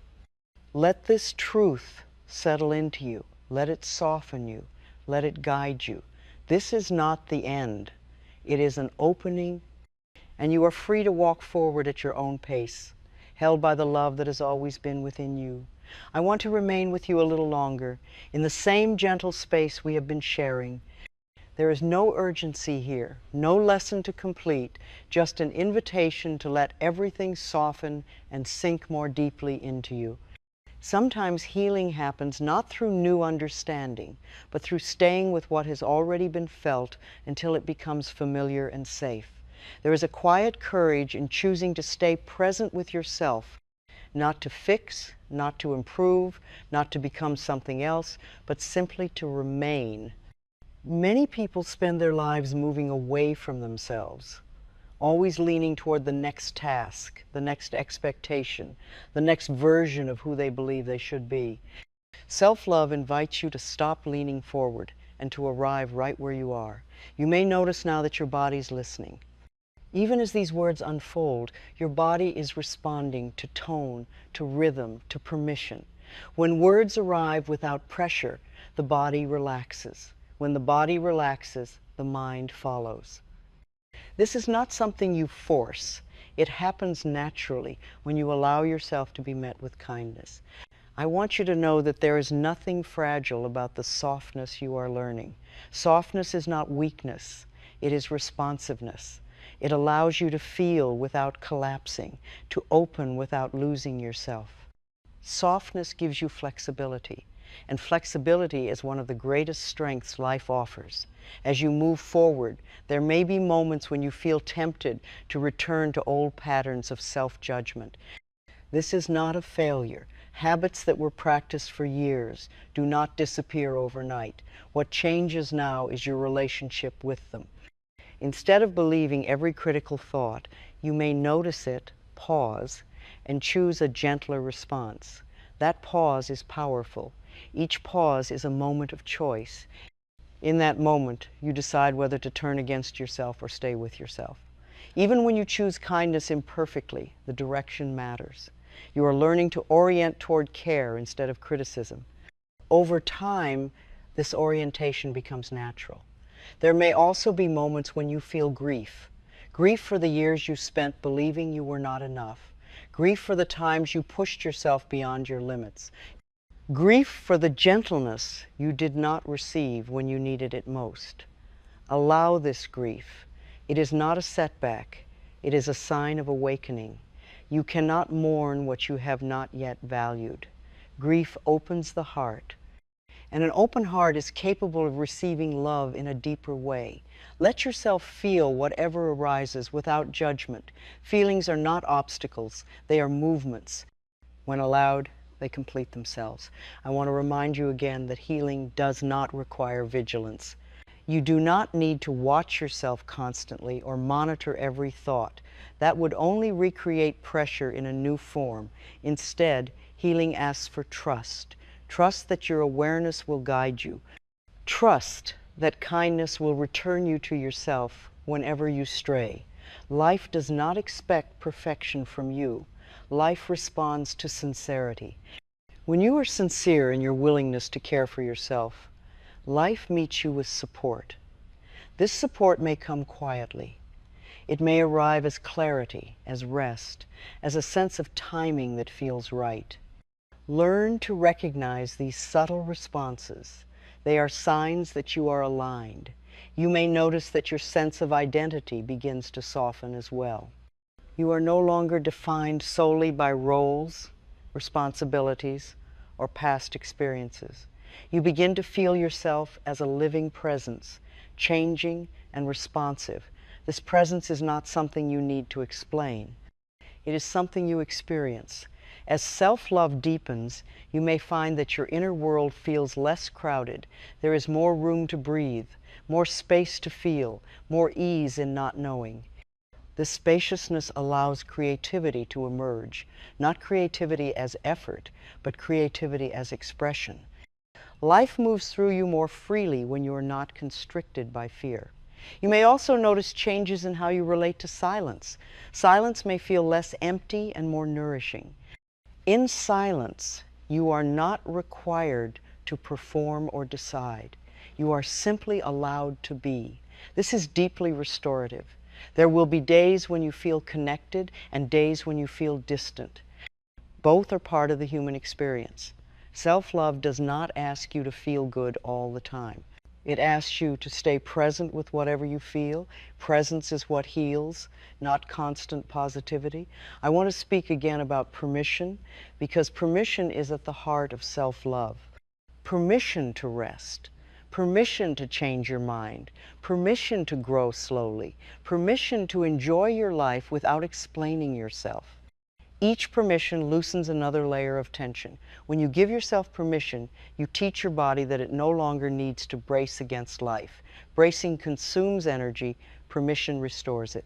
Let this truth settle into you. Let it soften you. Let it guide you. This is not the end. It is an opening, and you are free to walk forward at your own pace, held by the love that has always been within you. I want to remain with you a little longer, in the same gentle space we have been sharing. There is no urgency here, no lesson to complete, just an invitation to let everything soften and sink more deeply into you. Sometimes healing happens not through new understanding, but through staying with what has already been felt until it becomes familiar and safe. There is a quiet courage in choosing to stay present with yourself, not to fix, not to improve, not to become something else, but simply to remain. Many people spend their lives moving away from themselves, always leaning toward the next task, the next expectation, the next version of who they believe they should be. Self-love invites you to stop leaning forward and to arrive right where you are. You may notice now that your body's listening. Even as these words unfold, your body is responding to tone, to rhythm, to permission. When words arrive without pressure, the body relaxes. When the body relaxes, the mind follows. This is not something you force. It happens naturally when you allow yourself to be met with kindness. I want you to know that there is nothing fragile about the softness you are learning. Softness is not weakness. It is responsiveness. It allows you to feel without collapsing, to open without losing yourself. Softness gives you flexibility, and flexibility is one of the greatest strengths life offers. As you move forward, there may be moments when you feel tempted to return to old patterns of self-judgment. This is not a failure. Habits that were practiced for years do not disappear overnight. What changes now is your relationship with them. Instead of believing every critical thought, you may notice it, pause, and choose a gentler response. That pause is powerful. Each pause is a moment of choice. In that moment, you decide whether to turn against yourself or stay with yourself. Even when you choose kindness imperfectly, the direction matters. You are learning to orient toward care instead of criticism. Over time, this orientation becomes natural. There may also be moments when you feel grief. Grief for the years you spent believing you were not enough. Grief for the times you pushed yourself beyond your limits. Grief for the gentleness you did not receive when you needed it most. Allow this grief. It is not a setback. It is a sign of awakening. You cannot mourn what you have not yet valued. Grief opens the heart. And an open heart is capable of receiving love in a deeper way. Let yourself feel whatever arises without judgment. Feelings are not obstacles, they are movements. When allowed, they complete themselves. I want to remind you again that healing does not require vigilance. You do not need to watch yourself constantly or monitor every thought. That would only recreate pressure in a new form. Instead, healing asks for trust. Trust that your awareness will guide you. Trust that kindness will return you to yourself whenever you stray. Life does not expect perfection from you. Life responds to sincerity. When you are sincere in your willingness to care for yourself, life meets you with support. This support may come quietly. It may arrive as clarity, as rest, as a sense of timing that feels right. Learn to recognize these subtle responses. They are signs that you are aligned. You may notice that your sense of identity begins to soften as well. You are no longer defined solely by roles, responsibilities, or past experiences. You begin to feel yourself as a living presence, changing and responsive. This presence is not something you need to explain. It is something you experience. As self-love deepens, you may find that your inner world feels less crowded. There is more room to breathe, more space to feel, more ease in not knowing. This spaciousness allows creativity to emerge, not creativity as effort, but creativity as expression. Life moves through you more freely when you are not constricted by fear. You may also notice changes in how you relate to silence. Silence may feel less empty and more nourishing. In silence, you are not required to perform or decide. You are simply allowed to be. This is deeply restorative. There will be days when you feel connected and days when you feel distant. Both are part of the human experience. Self-love does not ask you to feel good all the time. It asks you to stay present with whatever you feel. Presence is what heals, not constant positivity. I want to speak again about permission, because permission is at the heart of self-love. Permission to rest. Permission to change your mind, permission to grow slowly, permission to enjoy your life without explaining yourself. Each permission loosens another layer of tension. When you give yourself permission, you teach your body that it no longer needs to brace against life. Bracing consumes energy, permission restores it.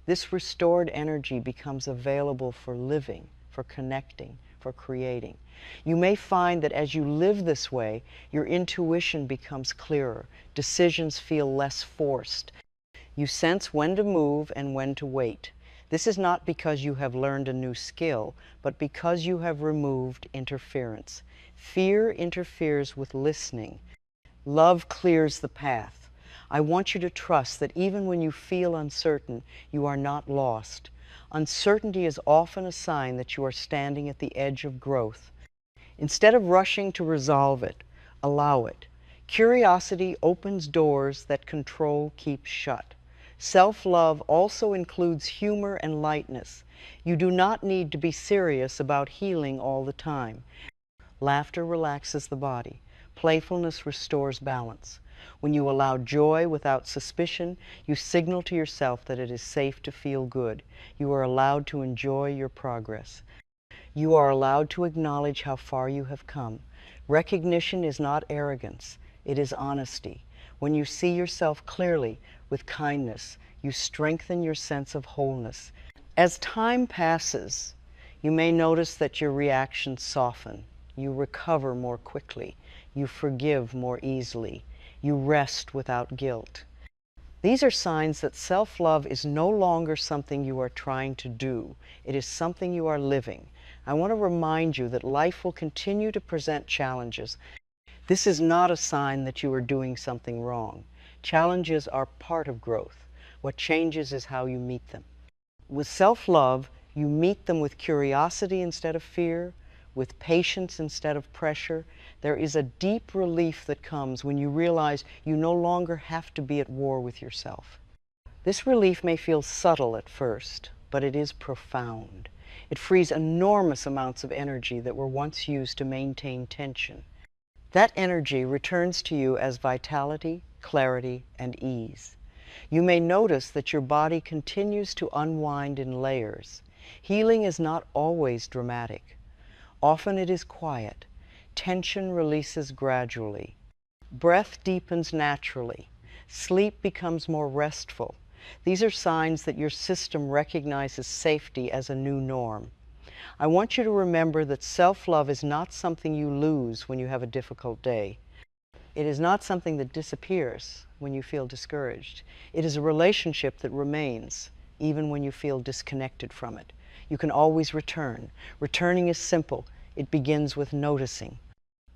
This restored energy becomes available for living, for connecting, for creating. You may find that as you live this way, your intuition becomes clearer. Decisions feel less forced. You sense when to move and when to wait. This is not because you have learned a new skill, but because you have removed interference. Fear interferes with listening. Love clears the path. I want you to trust that even when you feel uncertain, you are not lost. Uncertainty is often a sign that you are standing at the edge of growth. Instead of rushing to resolve it, allow it. Curiosity opens doors that control keeps shut. Self-love also includes humor and lightness. You do not need to be serious about healing all the time. Laughter relaxes the body. Playfulness restores balance. When you allow joy without suspicion, you signal to yourself that it is safe to feel good. You are allowed to enjoy your progress. You are allowed to acknowledge how far you have come. Recognition is not arrogance, it is honesty. When you see yourself clearly, with kindness, you strengthen your sense of wholeness. As time passes, you may notice that your reactions soften. You recover more quickly. You forgive more easily. You rest without guilt. These are signs that self-love is no longer something you are trying to do. It is something you are living. I want to remind you that life will continue to present challenges. This is not a sign that you are doing something wrong. Challenges are part of growth. What changes is how you meet them. With self-love, you meet them with curiosity instead of fear, with patience instead of pressure. There is a deep relief that comes when you realize you no longer have to be at war with yourself. This relief may feel subtle at first, but it is profound. It frees enormous amounts of energy that were once used to maintain tension. That energy returns to you as vitality, clarity, and ease. You may notice that your body continues to unwind in layers. Healing is not always dramatic. Often it is quiet. Tension releases gradually. Breath deepens naturally. Sleep becomes more restful. These are signs that your system recognizes safety as a new norm. I want you to remember that self-love is not something you lose when you have a difficult day. It is not something that disappears when you feel discouraged. It is a relationship that remains, even when you feel disconnected from it. You can always return. Returning is simple. It begins with noticing.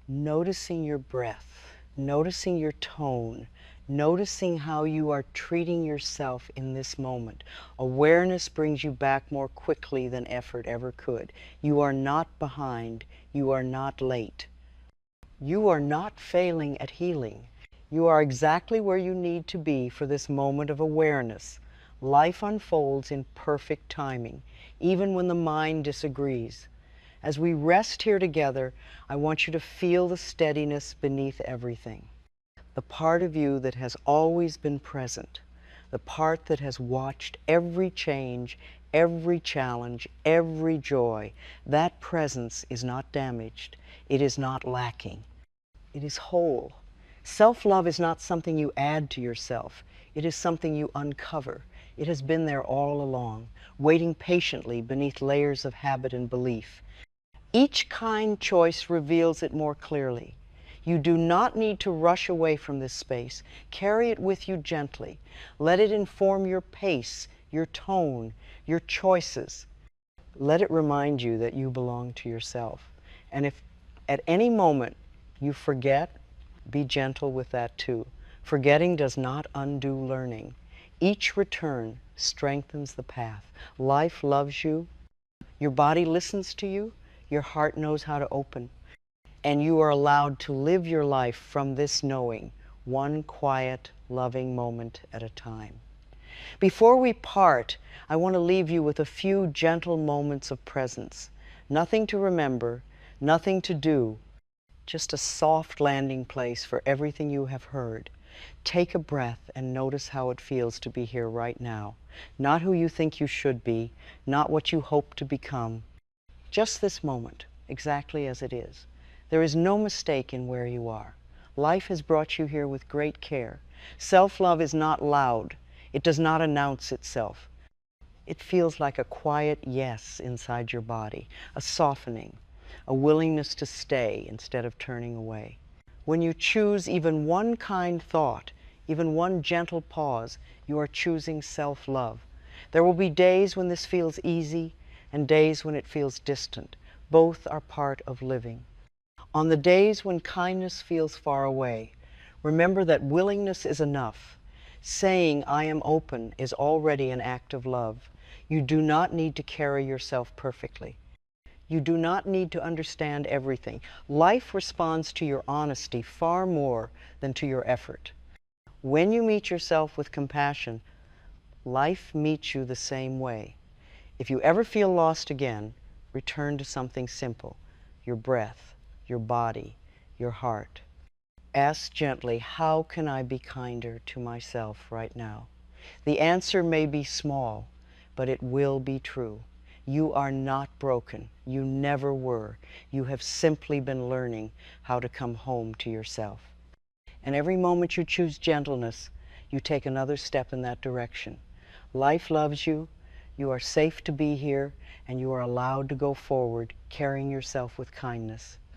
Noticing your breath, noticing your tone, noticing how you are treating yourself in this moment. Awareness brings you back more quickly than effort ever could. You are not behind. You are not late. You are not failing at healing. You are exactly where you need to be for this moment of awareness. Life unfolds in perfect timing, even when the mind disagrees. As we rest here together, I want you to feel the steadiness beneath everything. The part of you that has always been present, the part that has watched every change, every challenge, every joy, that presence is not damaged. It is not lacking. It is whole. Self-love is not something you add to yourself. It is something you uncover. It has been there all along, waiting patiently beneath layers of habit and belief. Each kind choice reveals it more clearly. You do not need to rush away from this space. Carry it with you gently. Let it inform your pace, your tone, your choices. Let it remind you that you belong to yourself. And if at any moment you forget, be gentle with that too. Forgetting does not undo learning. Each return strengthens the path. Life loves you. Your body listens to you. Your heart knows how to open. And you are allowed to live your life from this knowing, one quiet, loving moment at a time. Before we part, I want to leave you with a few gentle moments of presence. Nothing to remember, nothing to do, just a soft landing place for everything you have heard. Take a breath and notice how it feels to be here right now. Not who you think you should be, not what you hope to become. Just this moment, exactly as it is. There is no mistake in where you are. Life has brought you here with great care. Self-love is not loud. It does not announce itself. It feels like a quiet yes inside your body, a softening, a willingness to stay instead of turning away. When you choose even one kind thought, even one gentle pause, you are choosing self-love. There will be days when this feels easy and days when it feels distant. Both are part of living. On the days when kindness feels far away, remember that willingness is enough. Saying, "I am open," is already an act of love. You do not need to carry yourself perfectly. You do not need to understand everything. Life responds to your honesty far more than to your effort. When you meet yourself with compassion, life meets you the same way. If you ever feel lost again, return to something simple: your breath, your body, your heart. Ask gently, how can I be kinder to myself right now? The answer may be small, but it will be true. You are not broken. You never were. You have simply been learning how to come home to yourself. And every moment you choose gentleness, you take another step in that direction. Life loves you. You are safe to be here, and you are allowed to go forward, carrying yourself with kindness.